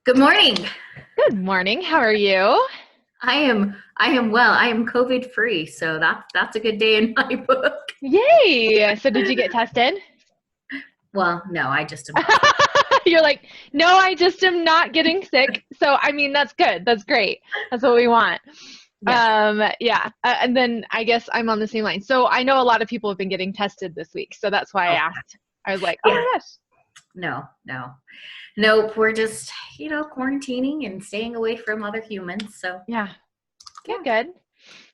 Good morning. Good morning. How are you? I am well. I am COVID free, so that's a good day in my book. Yay. So did you get tested? Well, no, I just am not. You're like, no, I just am not getting sick. So, I mean, that's good. That's great. That's what we want. Yes. Yeah. And then I guess I'm on the same line. So I know a lot of people have been getting tested this week. So that's why I Oh, asked. I was like, oh yeah. my gosh. No, no. Nope, we're just, quarantining and staying away from other humans. So, Yeah. Good, yeah. good.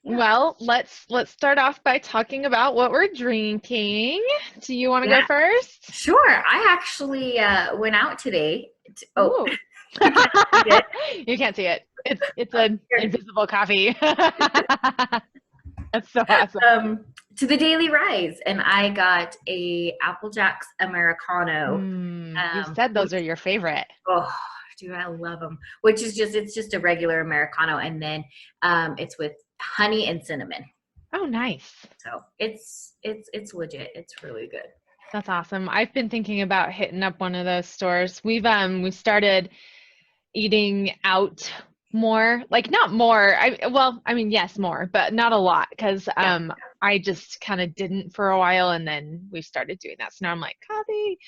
Yeah. Well, let's start off by talking about what we're drinking. Do you want to go Yeah. first? Sure. I actually went out today. Oh, Ooh. you can't see it. You can't see it. It's an Here. invisible coffee. That's so awesome. To the Daily Rise, and I got a Apple Jacks Americano. You said those are your favorite. Oh, dude, I love them. Which is it's just a regular Americano, and then it's with honey and cinnamon. Oh, nice. So it's legit. It's really good. That's awesome. I've been thinking about hitting up one of those stores. We started eating out more, like not more. I mean yes, more, but not a lot because Yeah. I just kind of didn't for a while and then we started doing that. So now I'm like, coffee.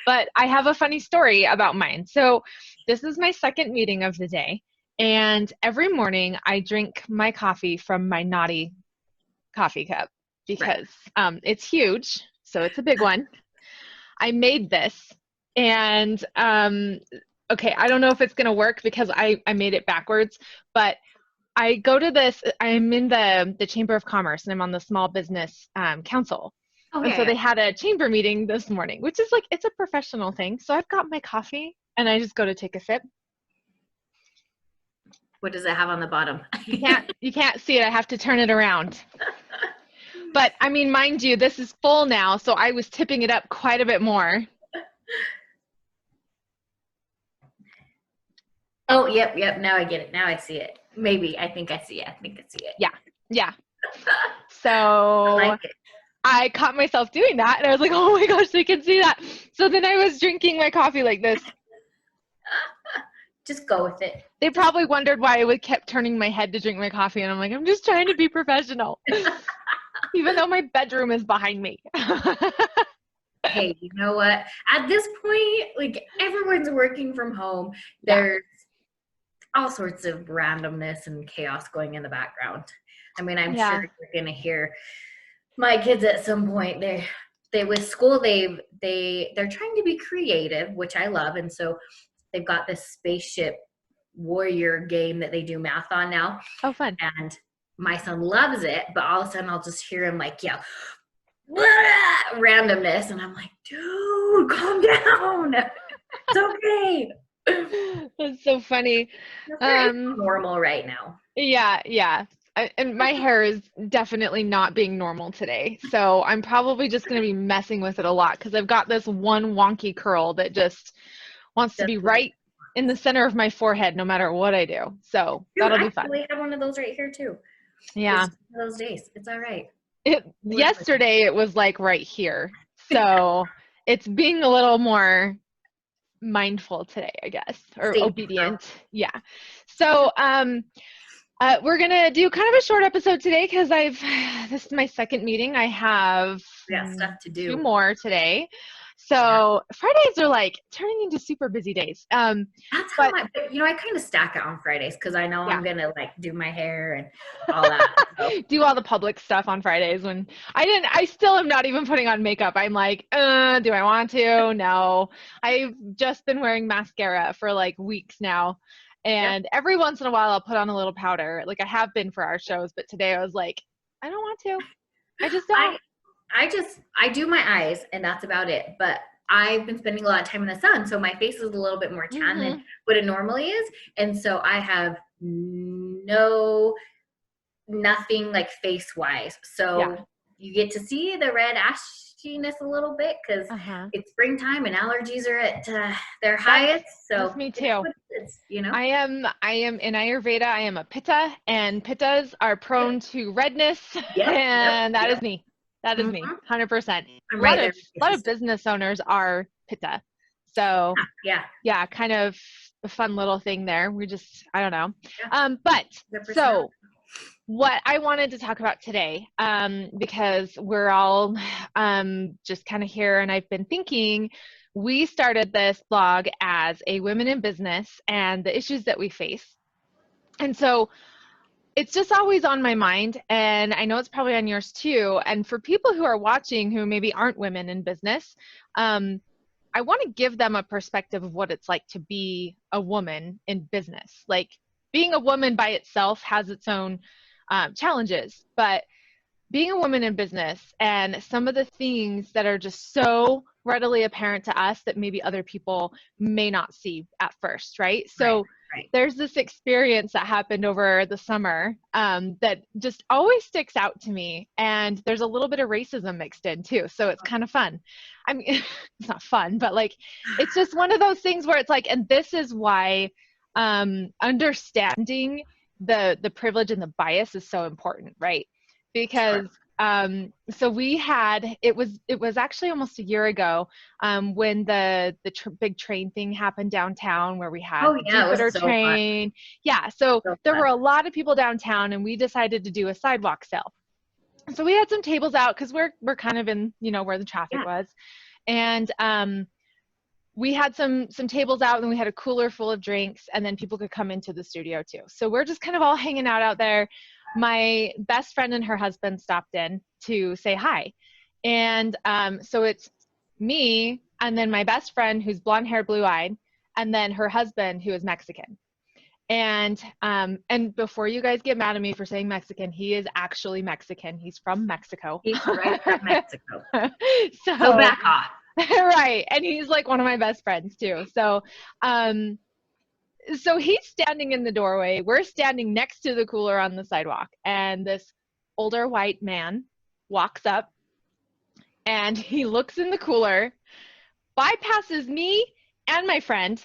But I have a funny story about mine. So this is my second meeting of the day, and every morning I drink my coffee from my naughty coffee cup Right. because it's huge, so it's a big one. I made this, and okay, I don't know if it's gonna work because I made it backwards, but I go to this. I'm in the Chamber of Commerce, and I'm on the Small Business Council. Oh And yeah, so yeah. they had a chamber meeting this morning, which is like it's a professional thing. So I've got my coffee, and I just go to take a sip. What does it have on the bottom? You can't see it. I have to turn it around. But I mean, mind you, this is full now, so I was tipping it up quite a bit more. Oh, yep, yep. Now I get it. Now I see it. Maybe. I think I see it. I think I see it. Yeah, yeah. I So like it. I caught myself doing that, and I was like, oh my gosh, they can see that. So then I was drinking my coffee like this. Just go with it. They Just probably wondered why I would kept turning my head to drink my coffee, and I'm like, I'm just trying to be professional, even though my bedroom is behind me. hey, you know what? At this point, like everyone's working from home. Yeah, There's all sorts of randomness and chaos going in the background. I mean, I'm sure yeah, you're gonna hear my kids at some point. They with school they're trying to be creative, which I love, and so they've got this spaceship warrior game that they do math on now, oh fun. and my son loves it. But all of a sudden, I'll just hear him like yell randomness, and I'm like, dude, calm down. It's okay. That's so funny. It's Um, normal right now. yeah, yeah. And my hair is definitely not being normal today. So I'm probably just going to be messing with it a lot because I've got this one wonky curl that just wants to That's be what right in the center of my forehead no matter what I do. So dude, that'll I be fun. actually have one of those right here too. Yeah. It's one of those days. It's all right. Yesterday it was like right here. So it's being a little more mindful today, I guess, or Same girl. obedient. Yeah. So we're gonna do kind of a short episode today because I've this is my second meeting. I have We got stuff to two do. more today. Yeah. So Fridays are like turning into super busy days. That's how But but I kind of stack it on Fridays because I know I'm yeah, gonna like do my hair and all that. So do all the public stuff on Fridays when I still am not even putting on makeup. I'm like, do I want to? No. I've just been wearing mascara for like weeks now. yep. And every once in a while I'll put on a little powder. Like I have been for our shows, but today I was like, I don't want to. I just I don't. I do my eyes and that's about it. But I've been spending a lot of time in the sun, so my face is a little bit more tan than Hmm. what it normally is. And so I have no nothing like face wise. Yeah. So you get to see the red ashiness a little bit because Uh-huh. it's springtime and allergies are at their That's highest. that's So me it is too. what it is. I am in Ayurveda, I am a pitta, and pittas are Yep, prone to redness, yep, yep, and that is yep. me. That is Mhm. me, 100%. I'm A lot right of there a with lot you, of sister. business owners are pitta. So, Yeah, yeah, kind of a fun little thing there. I don't know. Yeah. But Their personality. so what I wanted to talk about today, because we're all just kind of here, and I've been thinking, we started this blog as a women in business and the issues that we face. And so it's just always on my mind, and I know it's probably on yours too. And for people who are watching who maybe aren't women in business, I want to give them a perspective of what it's like to be a woman in business. Like, being a woman by itself has its own challenges, but being a woman in business and some of the things that are just so readily apparent to us that maybe other people may not see at first, right? So Right. there's this experience that happened over the summer that just always sticks out to me. And there's a little bit of racism mixed in too. So it's kind of fun. I mean, it's not fun, but like, it's just one of those things where it's like, and this is why understanding the privilege and the bias is so important, right? Because so we had, it was actually almost a year ago when the big train thing happened downtown, where we had the Yeah, it Jupiter was so fun. train. Yeah, so there were a lot of people downtown, and we decided to do a sidewalk sale. So we had some tables out because we're kind of in, where the traffic was, and we had some tables out, and we had a cooler full of drinks, and then people could come into the studio too. So we're just kind of all hanging out there. My best friend and her husband stopped in to say hi. And so it's me, and then my best friend, who's blonde haired, blue eyed, and then her husband, who is Mexican. And before you guys get mad at me for saying Mexican, he is actually Mexican. He's from Mexico. He's right from Mexico. So back off. Right. And he's like one of my best friends too. So so he's standing in the doorway. We're standing next to the cooler on the sidewalk, and this older white man walks up, and he looks in the cooler, bypasses me and my friend,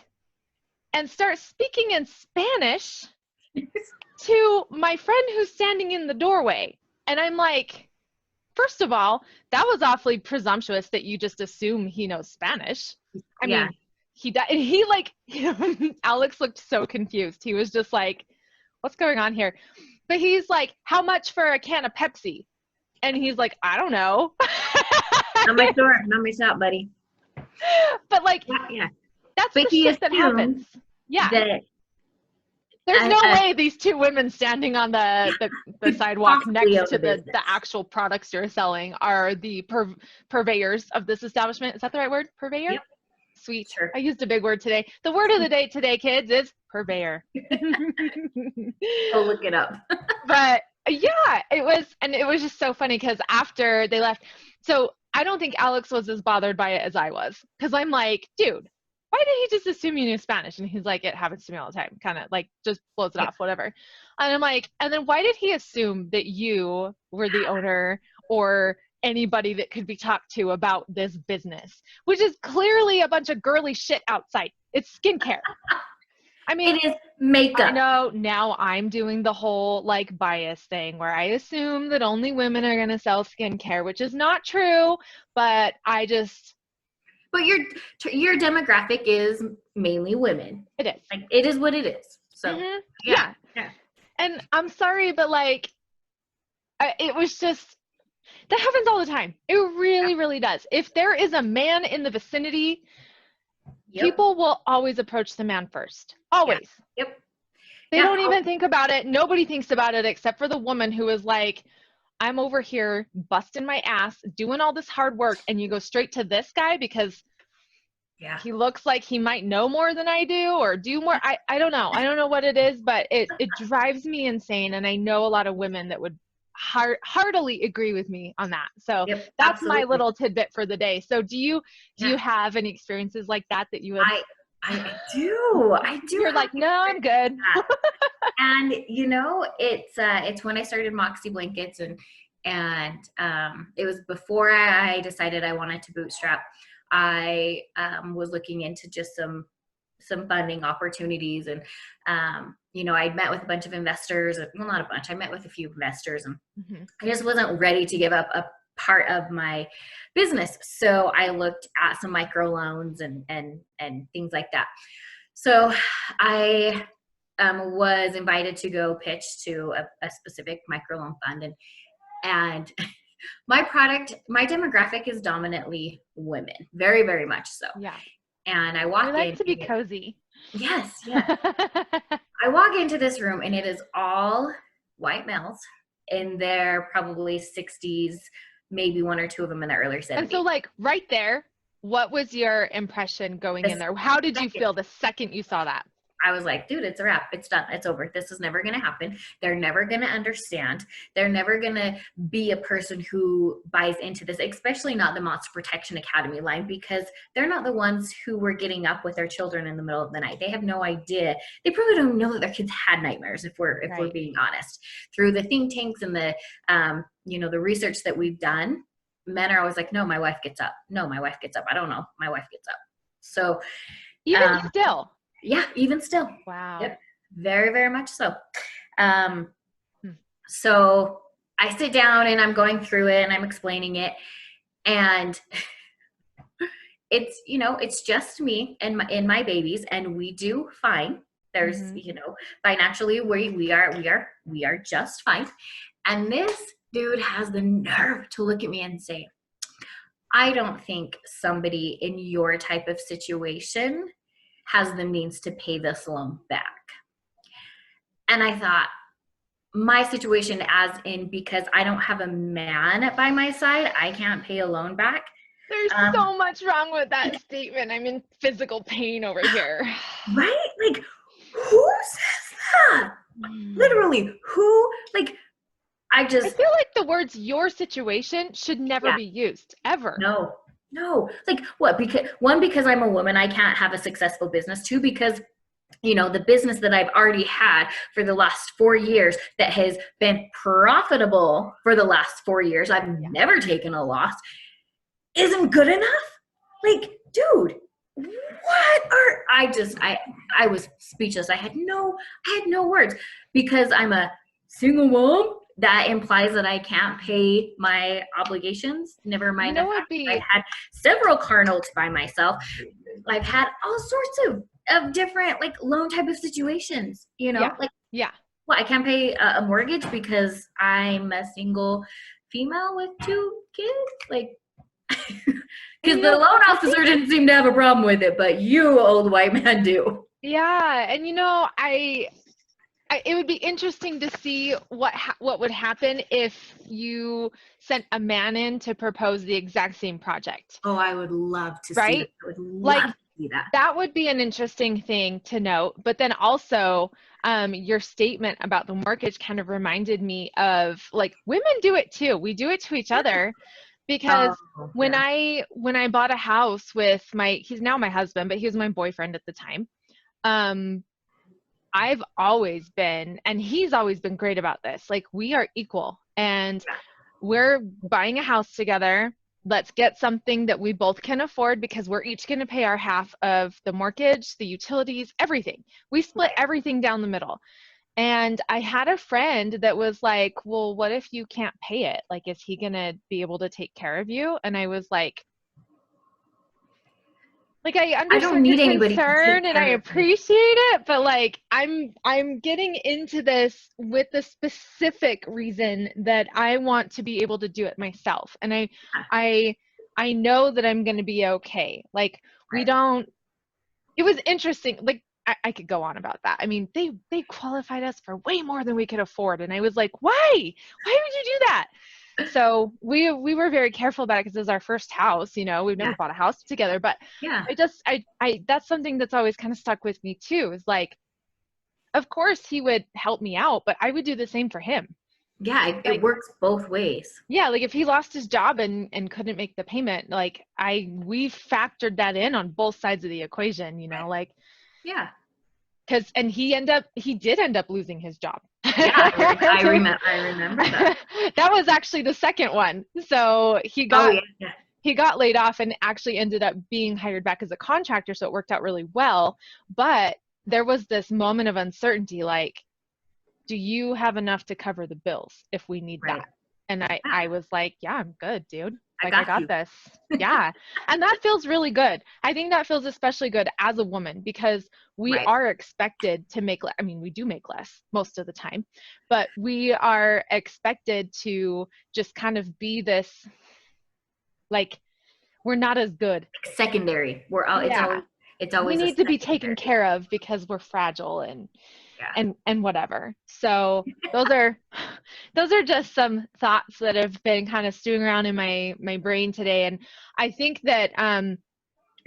and starts speaking in Spanish to my friend who's standing in the doorway. And I'm like, first of all, that was awfully presumptuous that you just assume he knows Spanish. I mean, he like, Alex looked so confused. He was just like, what's going on here? But he's like, how much for a can of Pepsi? And he's like, I don't know. Not my store, not my shop, buddy. But like, that's the shit that happens. Yeah. There's no way these two women standing on the sidewalk next to the actual products you're selling are the purveyors of this establishment. Is that the right word? Purveyor? Yep. Sweet. Sure. I used a big word today. The word of the day today, kids, is purveyor. Go look it up. But yeah, it was just so funny because after they left, so I don't think Alex was as bothered by it as I was, because I'm like, dude, why did he just assume you knew Spanish? And he's like, it happens to me all the time, kind of like just blows it off, whatever. And I'm like, and then why did he assume that you were the owner or anybody that could be talked to about this business, which is clearly a bunch of girly shit outside? It's skincare. I mean, it is makeup. I know now I'm doing the whole like bias thing where I assume that only women are going to sell skincare, which is not true, but I just... But your demographic is mainly women. It is. Like, it is what it is. So yeah. And I'm sorry, but like, it was just, that happens all the time. It really, really does. If there is a man in the vicinity, people will always approach the man first. Always. Yep. They don't even think about it. Nobody thinks about it except for the woman who is like, I'm over here busting my ass, doing all this hard work, and you go straight to this guy because he looks like he might know more than I do or do more. I don't know. I don't know what it is, but it drives me insane. And I know a lot of women that would heartily agree with me on that. So that's my little tidbit for the day. So do you have any experiences like that you would... I do. You're like, no, I'm good. And it's when I started Moxie Blankets, and it was before I decided I wanted to bootstrap. I was looking into just some funding opportunities, and I'd met with a bunch of investors. Well, not a bunch. I met with a few investors, and I just wasn't ready to give up a part of my business. So I looked at some microloans and things like that. So I was invited to go pitch to a specific microloan fund, and my demographic is dominantly women, very, very much so. Yeah. And I We walk like in, to be cozy. yes, yes. I walk into this room and it is all white males in their probably 60s, maybe one or two of them in their early And so 70s. like right there, what was your impression going in The there? How did you second feel the second you saw that? I was like, dude, it's a wrap. It's done. It's over. This is never going to happen. They're never going to understand. They're never going to be a person who buys into this, especially not the Monster Protection Academy line, because they're not the ones who were getting up with their children in the middle of the night. They have no idea. They probably don't know that their kids had nightmares, if we're Right. being honest. Through the think tanks and the the research that we've done, men are always like, no, my wife gets up. No, my wife gets up. I don't know. My wife gets up. So Even um, still. yeah, even still. Wow. Yep. Very, very much so. Um, Hmm. so I sit down and I'm going through it and I'm explaining it. And it's just me and my babies, and we do fine. There's, Mm-hmm. financially we are just fine. And this dude has the nerve to look at me and say, I don't think somebody in your type of situation has the means to pay this loan back. And I thought, my situation, as in, because I don't have a man by my side, I can't pay a loan back. There's Um, so much wrong with that statement. I'm in physical pain over here. right? Like, who says that? Literally, who? Like, I I just, feel like the words your situation should never yeah, be used ever. no, no. Like, what? Because one, because I'm a woman, I can't have a successful business. Two, because the business that I've already had for the last 4 years that has been profitable for the last 4 years, I've never taken a loss, isn't good enough. Like, dude, I was speechless. I had no words, because I'm a single mom. That implies that I can't pay my obligations. Never You mind the know what fact would that I've be, had several car notes by myself. I've had all sorts of different, like, loan type of situations, yeah, like, yeah. well, I can't pay a mortgage because I'm a single female with 2 kids, like, And because the loan I officer think, didn't seem to have a problem with it, but you, old white man, do. yeah, and it would be interesting to see what would happen if you sent a man in to propose the exact same project, Oh, I would love to see that. right? I would love Like to see that. that would be an interesting thing to note. But then also, your statement about the mortgage kind of reminded me of, like, women do it too. We do it to each other, Oh, because when yeah. I bought a house with he's now my husband, but he was my boyfriend at the time. Um, I've always been, and he's always been great about this. Like, we are equal and we're buying a house together. Let's get something that we both can afford, because we're each going to pay our half of the mortgage, the utilities, everything. We split Right. everything down the middle. And I had a friend that was like, well, what if you can't pay it? Like, is he going to be able to take care of you? And I was like, I I don't understand your need anybody to take concern and I care of me. appreciate it, but like I'm getting into this with the specific reason that I want to be able to do it myself. And I I know that I'm going to be okay. Like, we Right. don't it was interesting. Like, I could go on about that. I mean, they qualified us for way more than we could afford, and I was like, why? Why would you do that? So we were very careful about it, because it was our first house. We've never Yeah. bought a house together, but Yeah. I that's something that's always kind of stuck with me too, is like, of course he would help me out, but I would do the same for him. Yeah. It Like, works both ways. yeah, like if he lost his job and couldn't make the payment, like we factored that in on both sides of the equation, Right. like, Yeah. because and he did end up losing his job. Yeah. I remember that. That was actually the second one. So Oh, yeah. Yeah. he got laid off and actually ended up being hired back as a contractor, so it worked out really well. But there was this moment of uncertainty, like, do you have enough to cover the bills if we need Right. that? And I Yeah. I was like, yeah, I'm good, dude. I Like, I got got you. this. Yeah. And that feels really good. I think that feels especially good as a woman because we Right. are expected to make, I mean, we do make less most of the time, but we are expected to just kind of be this, like, we're not as good. Secondary. We're all, Yeah. it's We always a need to be taken secondary. care of because we're fragile and Yeah. whatever. So those are just some thoughts that have been kind of stewing around in my brain today. And I think that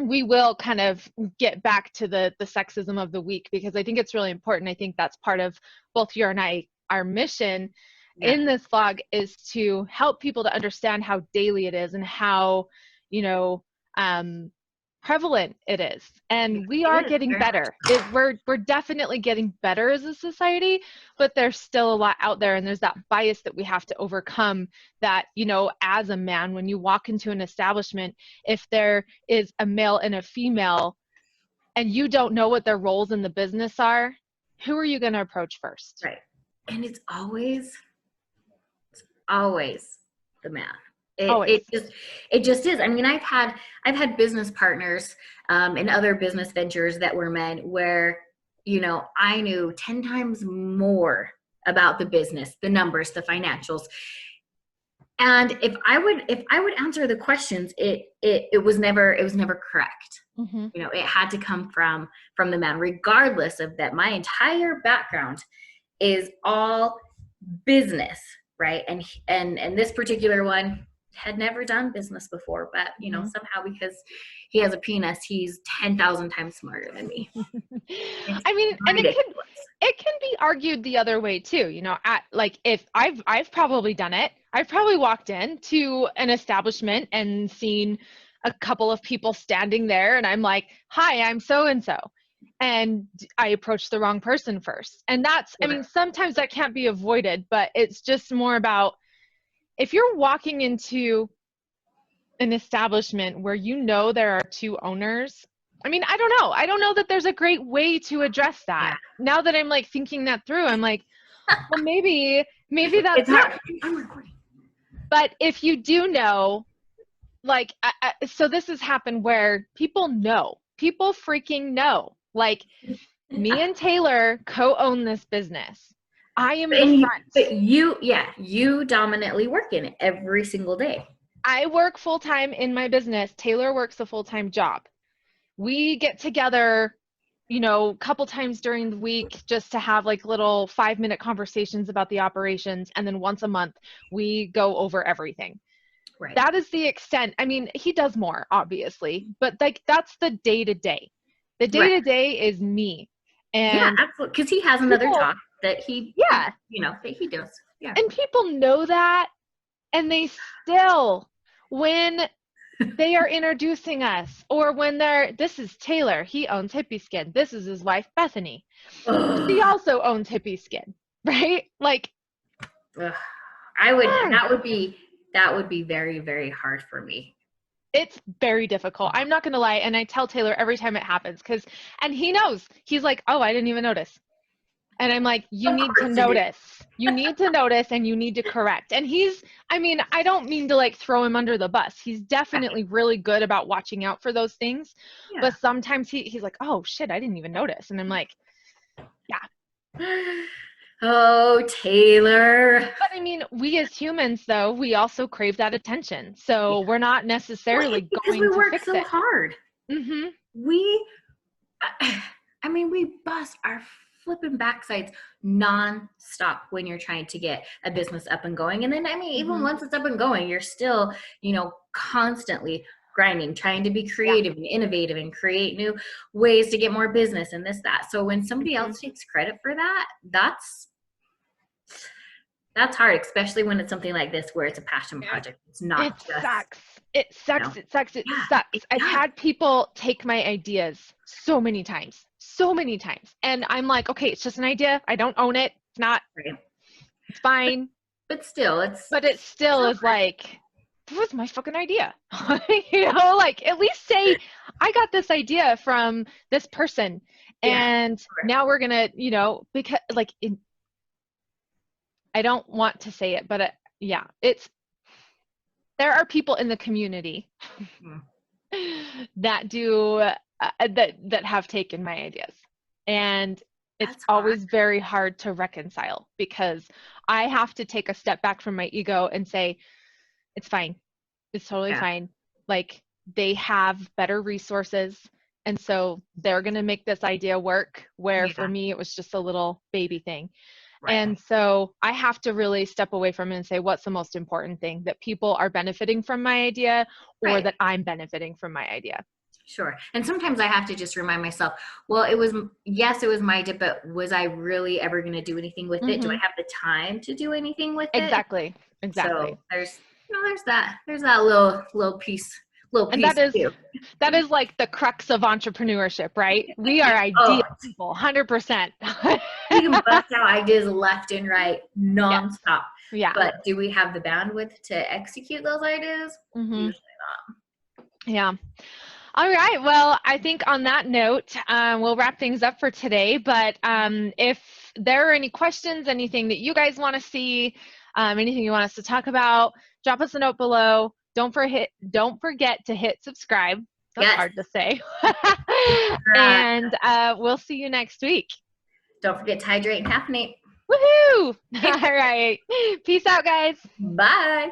we will kind of get back to the sexism of the week because I think it's really important. I think that's part of both you and I, our mission Yeah. in this vlog is to help people to understand how daily it is and how, you know, prevalent it is. And we are It is getting very much. better. We're definitely getting better as a society, but there's still a lot out there. And there's that bias that we have to overcome that, you know, as a man, when you walk into an establishment, if there is a male and a female and you don't know what their roles in the business are, who are you going to approach first? Right. And it's always the man. It Always. it just it just is. I mean, I've had business partners in other business ventures that were men where, you know, I knew 10 times more about the business, the numbers, the financials. And if I would answer the questions, it was never correct. Mm-hmm. You know, it had to come from the man, regardless of that. My entire background is all business, right? And this particular one had never done business before, but you know, Mm-hmm. somehow because he has a penis, he's 10,000 times smarter than me. It's I mean, and ridiculous. it can be argued the other way too. You know, at like if I've probably done it. I've probably walked into an establishment and seen a couple of people standing there, and I'm like, "Hi, I'm so and so," and I approached the wrong person first. And that's, I Yeah. mean, sometimes that can't be avoided, but it's just more about if you're walking into an establishment where you know there are two owners. I mean, I don't know. I don't know that there's a great way to address Yeah. that. Now that I'm like thinking that through, I'm like, well, maybe It's that's it. hard. I'm recording. But if you do know, like, so this has happened where people freaking know. Like, me and Taylor co-own this business. I am the front. Yeah, you dominantly work in it every single day. I work full time in my business. Taylor works a full time job. We get together, you know, a couple times during the week just to have like little 5-minute conversations about the operations. And then once a month, we go over everything. Right. That is the extent. I mean, he does more, obviously, but like that's the day to day. The day Right. to day is me. Yeah, And absolutely. Because he has another people, job that he, yeah. you know, that he does. Yeah. And people know that. And they still, when they are introducing us, or when this is Taylor, he owns Hippie Skin. This is his wife, Bethany. She Ugh. also owns Hippie Skin, right? Like, Ugh. why? That would be very, very hard for me. It's very difficult. I'm not gonna lie, and I tell Taylor every time it happens, and he knows. He's like, "Oh, I didn't even notice." And I'm like, you Of need to course you do. notice. You need to notice and you need to correct. And I mean, I don't mean to like throw him under the bus. He's definitely really good about watching out for those things. Yeah. But sometimes he's like, oh shit, I didn't even notice. And I'm like, yeah. Oh, Taylor. But I mean, we as humans, though, we also crave that attention. Yeah. So we're not Well, necessarily because we going to work fix so it. hard. Mm-hmm. We, I mean, we bust our flipping backsides non-stop when you're trying to get a business up and going. And then, I mean, even Mm-hmm. once it's up and going, you're still, you know, constantly grinding, trying to be Yeah. creative and innovative and create new ways to get more business and this, that. So when somebody Mm-hmm. else takes credit for that, that's hard, especially when it's something like this where it's a passion project. It's not It just, sucks. It you sucks. know, It sucks. It yeah, it sucks. I've does. had people take my ideas so many times. So many times. And I'm like, okay, it's just an idea. I don't own it. It's not, Right. it's fine. But still, it's But it still is like, that was my fucking idea. You know, like at least say, I got this idea from this person. yeah. And now we're gonna, you know, because like I don't want to say it, but yeah, there are people in the community Mm. that do that have taken my ideas, and it's That's hard. always very hard to reconcile because I have to take a step back from my ego and say it's fine, it's totally Yeah. fine. Like, they have better resources, and so they're going to make this idea work, where for Yeah. me it was just a little baby thing. Right. And so I have to really step away from it and say, what's the most important thing? That people are benefiting from my idea, or Right. that I'm benefiting from my idea. Sure. And sometimes I have to just remind myself, well, it was, yes, it was my idea, but was I really ever going to do anything with it? Do I Mm-hmm. have the time to do anything with it? Exactly. Exactly. So there's that little And piece too. that is like the crux of entrepreneurship, right? We are Oh, idea people, 100%. we can bust out ideas left and right Yes. nonstop. Yeah. But do we have the bandwidth to execute those ideas? Mm-hmm. Usually not. Yeah. All right. Well, I think on that note, we'll wrap things up for today. But if there are any questions, anything that you guys want to see, anything you want us to talk about, drop us a note below. Don't forget to hit subscribe. That's Yes. hard to say. Uh, And we'll see you next week. don't forget to hydrate and caffeinate. Woohoo! All right. Peace out, guys. Bye.